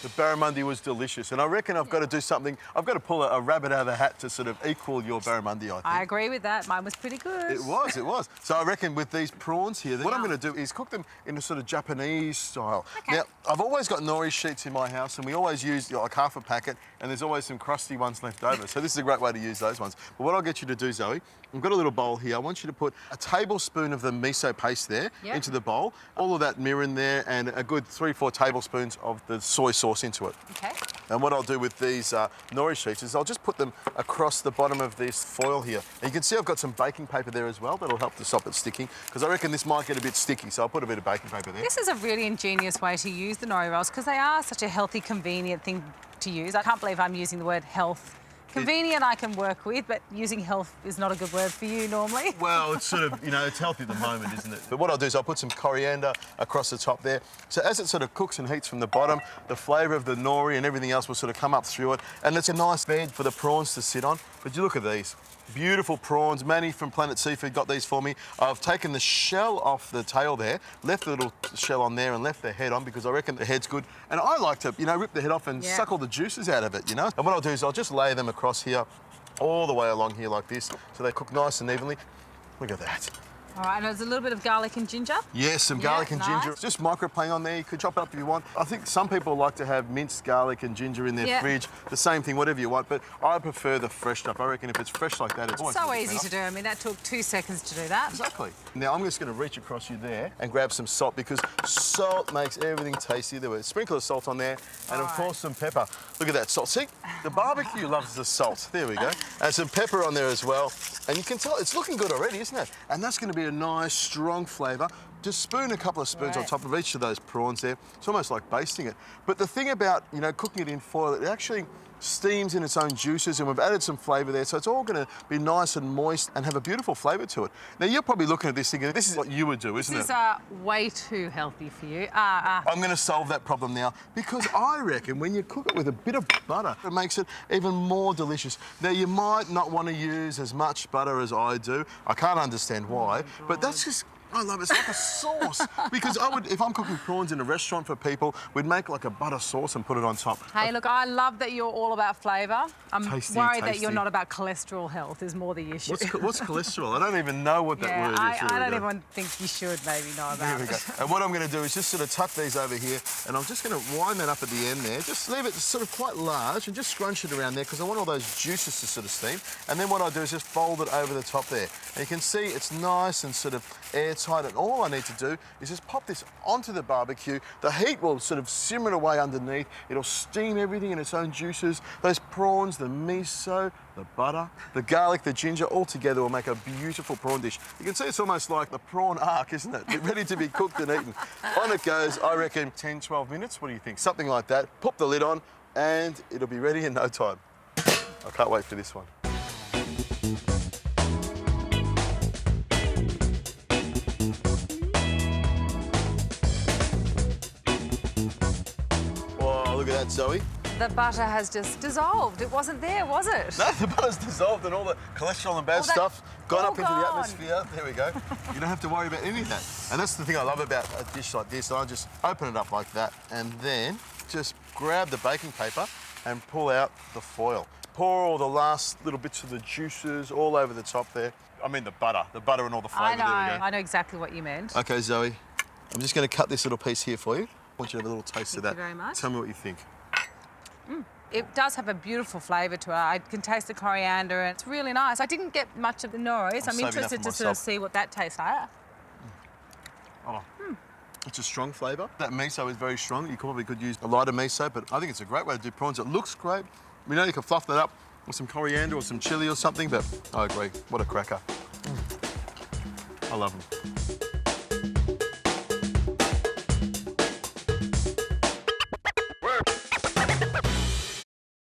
The barramundi was delicious, and I reckon I've got to do something. I've got to pull a rabbit out of the hat to sort of equal your barramundi, I think. I agree with that. Mine was pretty good. It was, it was. So I reckon with these prawns here, what I'm going to do is cook them in a sort of Japanese style. Okay. Now, I've always got nori sheets in my house, and we always use like half a packet, and there's always some crusty ones left over. So this is a great way to use those ones. But what I'll get you to do, Zoe, I've got a little bowl here. I want you to put a tablespoon of the miso paste there into the bowl, all of that mirin there, and a good 3-4 tablespoons of the soy sauce into it. Okay. And what I'll do with these nori sheets is I'll just put them across the bottom of this foil here. And you can see I've got some baking paper there as well. That'll help to stop it sticking, because I reckon this might get a bit sticky, so I'll put a bit of baking paper there. This is a really ingenious way to use the nori rolls, because they are such a healthy, convenient thing to use. I can't believe I'm using the word health. Convenient I can work with, but using health is not a good word for you normally. Well, it's sort of, you know, it's healthy at the moment, isn't it? But what I'll do is I'll put some coriander across the top there. So as it sort of cooks and heats from the bottom, the flavour of the nori and everything else will sort of come up through it. And it's a nice bed for the prawns to sit on. But you look at these. Beautiful prawns. Manny from Planet Seafood got these for me. I've taken the shell off the tail there, left the little shell on there and left the head on because I reckon the head's good. And I like to, you know, rip the head off and suck all the juices out of it, you know. And what I'll do is I'll just lay them across here, all the way along here like this, so they cook nice and evenly. Look at that. All right, and there's a little bit of garlic and ginger. Yes, some garlic and ginger. Just microplaying on there. You could chop it up if you want. I think some people like to have minced garlic and ginger in their fridge. The same thing, whatever you want. But I prefer the fresh stuff. I reckon if it's fresh like that, it's always so easy to do. I mean, that took 2 seconds to do that. Exactly. Now I'm just going to reach across you there and grab some salt, because salt makes everything tasty. There was a sprinkle of salt on there, and of course some pepper. Look at that salt. See, the barbecue loves the salt. There we go. And some pepper on there as well. And you can tell it's looking good already, isn't it? And that's going to be a nice, strong flavour. Just spoon a couple of spoons on top of each of those prawns there. It's almost like basting it. But the thing about, you know, cooking it in foil, it actually steams in its own juices, and we've added some flavour there, so it's all going to be nice and moist and have a beautiful flavour to it. Now, you're probably looking at this thinking, this is what you would do, isn't it? This is way too healthy for you. I'm going to solve that problem now, because I reckon when you cook it with a bit of butter, it makes it even more delicious. Now, you might not want to use as much butter as I do. I can't understand why, but that's just... I love it. It's like a sauce. Because I would, if I'm cooking prawns in a restaurant for people, we'd make like a butter sauce and put it on top. Hey, look, I love that you're all about flavour. I'm worried that you're tasty. not about cholesterol health is more the issue. What's cholesterol? I don't even know what that word is. I don't even think you should maybe know about it. And what I'm going to do is just sort of tuck these over here, and I'm just going to wind that up at the end there. Just leave it sort of quite large and just scrunch it around there, because I want all those juices to sort of steam. And then what I do is just fold it over the top there. And you can see it's nice and sort of airtight, and all I need to do is just pop this onto the barbecue. The heat will sort of simmer away underneath. It'll steam everything in its own juices. Those prawns, the miso, the butter, the garlic, the ginger, all together will make a beautiful prawn dish. You can see it's almost like the prawn arc, isn't it? It's ready to be cooked and eaten. On it goes, I reckon 10, 12 minutes. What do you think? Something like that. Pop the lid on and it'll be ready in no time. I can't wait for this one. Look at that, Zoe. The butter has just dissolved. It wasn't there, was it? No, the butter's dissolved and all the cholesterol and bad stuff gone up into the atmosphere. There we go. You don't have to worry about any of that. And that's the thing I love about a dish like this. I just open it up like that and then just grab the baking paper and pull out the foil. Pour all the last little bits of the juices all over the top there. I mean the butter and all the flavour. I know exactly what you meant. Okay, Zoe, I'm just going to cut this little piece here for you. I want you to have a little taste of that. Thank you very much. Tell me what you think. It does have a beautiful flavour to it. I can taste the coriander and it's really nice. I didn't get much of the nori, so I'm interested to sort of see what that tastes like. It's a strong flavour. That miso is very strong. You probably could use a lighter miso, but I think it's a great way to do prawns. It looks great. We know you can fluff that up with some coriander or some chilli or something, but I agree. What a cracker. I love them.